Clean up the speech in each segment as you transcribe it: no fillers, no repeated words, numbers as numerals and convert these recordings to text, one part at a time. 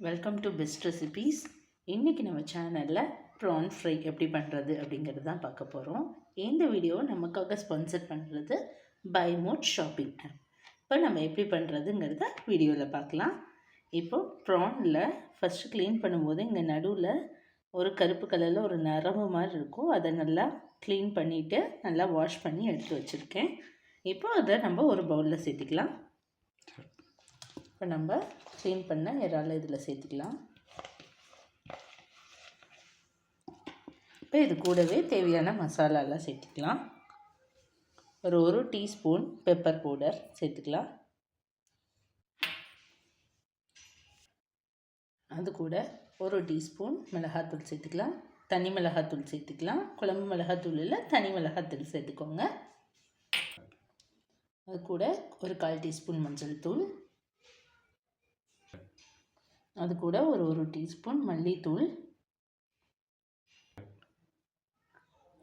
Welcome to best recipes. இன்றைக்கி நம்ம சேனலில் ப்ரான் ஃப்ரை எப்படி பண்ணுறது அப்படிங்கிறது தான் பார்க்க போகிறோம். இந்த வீடியோ நமக்காக ஸ்பான்சர் பண்ணுறது பை மோட் ஷாப்பிங் ஆப். இப்போ நம்ம எப்படி பண்ணுறதுங்கிறத வீடியோவில் பார்க்கலாம். இப்போது ப்ரானில் ஃபஸ்ட்டு க்ளீன் பண்ணும்போது இங்கே நடுவில் ஒரு கருப்பு கலரில் ஒரு நரம்பு மாதிரி இருக்கும். அதை நல்லா க்ளீன் பண்ணிவிட்டு நல்லா வாஷ் பண்ணி எடுத்து வச்சுருக்கேன். இப்போ அதை நம்ம ஒரு பவுலில் சேர்த்திக்கலாம். இப்போ நம்ம க்ளீன் பண்ண இறாலை இதில் சேர்த்துக்கலாம். இப்போ இது கூடவே தேவையான மசாலாலாம் சேர்த்துக்கலாம். ஒரு டீஸ்பூன் பெப்பர் பவுடர் சேர்த்துக்கலாம். அது கூட ஒரு டீஸ்பூன் மிளகாத்தூள் சேர்த்துக்கலாம். தனி மிளகாத்தூள் சேர்த்துக்கலாம். குழம்பு மிளகாத்தூள் இல்லை, தனி மிளகாத்தூள் சேர்த்துக்கோங்க. அது கூட ஒரு 1/4 டீஸ்பூன் மஞ்சள் தூள். அது கூட ஒரு டீஸ்பூன் மல்லித்தூள்,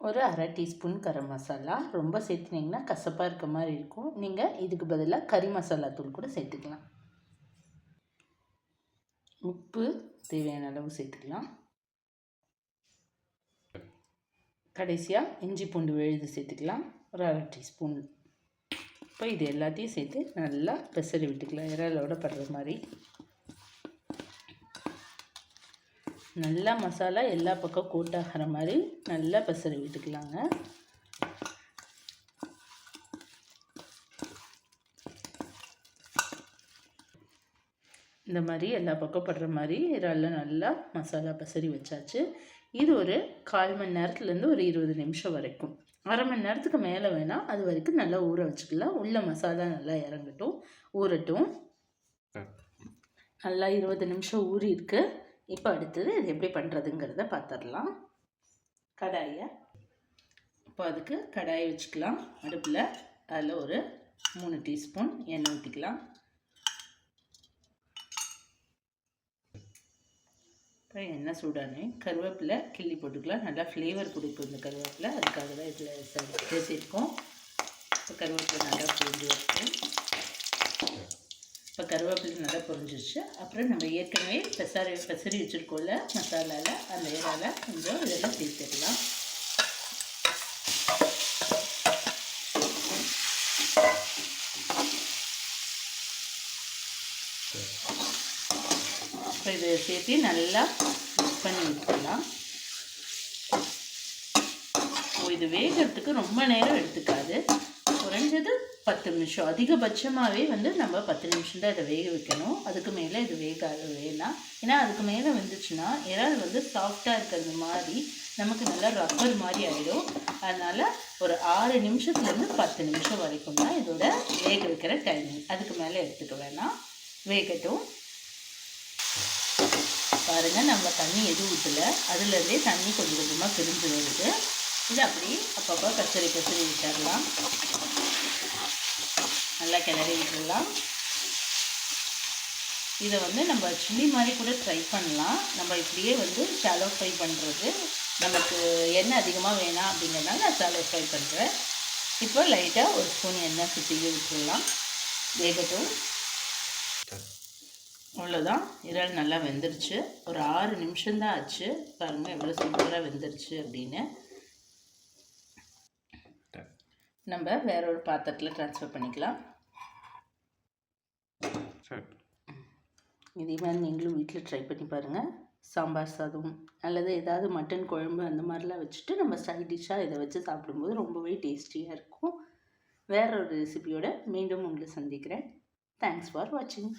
ஒரு 1/2 டீஸ்பூன் கரம் மசாலா. ரொம்ப சேர்த்துனீங்கன்னா கசப்பாக இருக்க மாதிரி இருக்கும். நீங்கள் இதுக்கு பதிலாக கறி மசாலா தூள் கூட சேர்த்துக்கலாம். உப்பு தேவையான அளவு சேர்த்துக்கலாம். கடைசியாக இஞ்சி பூண்டு விழுது சேர்த்துக்கலாம், ஒரு 1/2 டீஸ்பூன். இப்போ இது எல்லாத்தையும் சேர்த்து நல்லா பெசரி விட்டுக்கலாம். இறாலோட படுற மாதிரி நல்லா மசாலா எல்லா பக்கம் கோட் ஆகிற மாதிரி நல்லா பெசரி விட்டுக்கலாங்க. இந்த மாதிரி எல்லா பக்கம் படுற மாதிரி இறாலில் நல்லா மசாலா பெசரி வச்சாச்சு. இது ஒரு 1/4 மணி நேரத்துலேருந்து ஒரு 20 நிமிஷம் வரைக்கும், 1/2 மணி நேரத்துக்கு மேலே வேணால் அது வரைக்கும் நல்லா ஊற வச்சுக்கலாம். உள்ள மசாலா நல்லா இறங்கட்டும், ஊறட்டும். நல்லா 20 நிமிஷம் ஊறி இருக்கு. இப்போ அடுத்தது இது எப்படி பண்ணுறதுங்கிறத பார்த்துடலாம். அதுக்கு கடாயை வச்சுக்கலாம் அடுப்பில். அதில் ஒரு 3 டீஸ்பூன் எண்ணெய் ஊற்றிக்கலாம். இப்போ எண்ணெய் சூடானே கருவேப்பிலை கிள்ளி போட்டுக்கலாம். நல்லா ஃப்ளேவர் கொடுக்கும் இந்த கருவேப்பிலை, அதுக்காக தான் இதில் சேர்த்துருக்கோம். இப்போ கருவேப்பிலை நல்லா பொரிஞ்சு வச்சு, இப்போ கருவேப்பிலை நல்லா பொரிஞ்சிச்சு. அப்புறம் நம்ம ஏற்கனவே பெசரி வச்சுருக்கோம்ல மசாலாவில், அந்த இறாலை கொஞ்சம் இதெல்லாம் சேர்த்துக்கலாம். இப்போ இதை சேர்த்து நல்லா மிக்ஸ் பண்ணி விட்டுக்கலாம். இது வேகிறதுக்கு ரொம்ப நேரம் எடுத்துக்காது, குறைஞ்சது 10 நிமிஷம். அதிகபட்சமாகவே நம்ம 10 நிமிஷம் தான் இதை வேக வைக்கணும். அதுக்கு மேலே இது வேகாது வேணாம். ஏன்னா அதுக்கு மேலே வந்துச்சுன்னா இறால் சாஃப்டாக இருக்கிறது மாதிரி நமக்கு நல்லா ரப்பர் மாதிரி ஆகிடும். அதனால் ஒரு 6 நிமிஷத்துலேருந்து 10 நிமிஷம் வரைக்கும் தான் இதோட வேக வைக்கிற டைமிங். அதுக்கு மேலே எடுத்துக்க வேணாம், வேகட்டும். பாருங்கள், நம்ம தண்ணி எதுவும் ஊற்றலை, அதுலேருந்தே தண்ணி கொஞ்சம் கொஞ்சமாக பிரிஞ்சு வருது. இது அப்படி அப்பப்போ கச்சரி விட்டுடலாம். நல்லா கிளறி விட்டுடலாம். இதை நம்ம சில்லி மாதிரி கூட ட்ரை பண்ணலாம். நம்ம இப்படியே ஷாலோ ஃப்ரை பண்ணுறது, நமக்கு எண்ணெய் அதிகமாக வேணாம் அப்படிங்கிறதுனால நான் ஷாலோ ஃப்ரை பண்ணுறேன். இப்போ லைட்டாக ஒரு ஸ்பூன் எண்ணெய் சுற்றி விட்டுடலாம், வேகட்டும். அவ்வளோதான், இறால் நல்லா வெந்துருச்சு. ஒரு 6 நிமிஷம்தான் ஆச்சு. பாருங்கள் எவ்வளோ சூப்பராக வெந்துருச்சு அப்படின்னு. நம்ம வேற ஒரு பாத்திரத்தில் ட்ரான்ஸ்ஃபர் பண்ணிக்கலாம். இதே மாதிரி நீங்களும் வீட்டில் ட்ரை பண்ணி பாருங்கள். சாம்பார் சாதம் அல்லது ஏதாவது மட்டன் குழம்பு அந்த மாதிரிலாம் வச்சுட்டு நம்ம சைட் டிஷ்ஷாக இதை வச்சு சாப்பிடும்போது ரொம்பவே டேஸ்டியாக இருக்கும். வேற ஒரு ரெசிபியோட மீண்டும் உங்களை சந்திக்கிறேன். தேங்க்ஸ் ஃபார் வாட்சிங்.